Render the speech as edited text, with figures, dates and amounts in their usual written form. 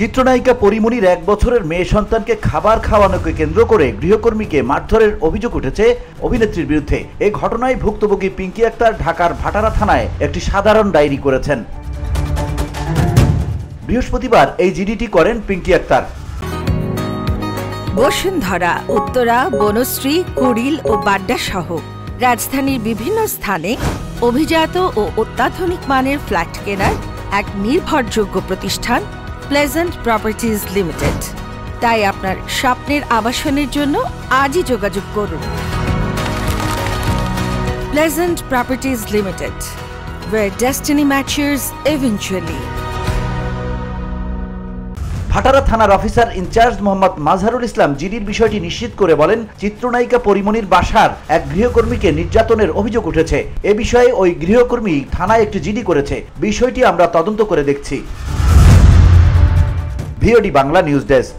চিত্রনায়িকা পরিমণির 1 বছরের মেয়ে সন্তানকে খাবার খাওয়ানোকে কেন্দ্র করে গৃহকর্মীকে মারধরের অভিযোগ উঠেছে অভিনেত্রীর বিরুদ্ধে। এই ঘটনায় ভুক্তভোগী পিঙ্কি আক্তার ঢাকার ভাটারা থানায় একটি সাধারণ ডায়েরি করেছেন। বৃহস্পতিবার এই জিডিটি করেন পিঙ্কি আক্তার। বসুন্ধরা, উত্তরা, বনশ্রী, কুড়িল ও বাড্ডা সহ রাজধানীর বিভিন্ন স্থানে অভিজাত ও অত্যাধুনিক মানের ফ্ল্যাট কেনার এক নির্ভরযোগ্য প্রতিষ্ঠান প্লেজেন্ট প্রপার্টিজ লিমিটেড। তাই আপনার স্বপ্নের আবাসনের জন্য আজই যোগাযোগ করুন। Pleasant properties limited, where destiny matches eventually। ভাটারা থানার অফিসার ইনচার্জ মোহাম্মদ মাজহারুল ইসলাম জিডির বিষয়টি নিশ্চিত করে বলেন, চিত্রনায়িকা পরিমণির বাসার এক গৃহকর্মীকে নির্যাতনের অভিযোগ উঠেছে। এ বিষয়ে ওই গৃহকর্মী থানায় একটি জিডি করেছে। বিষয়টি আমরা তদন্ত করে দেখছি। VOD Bangla news desk.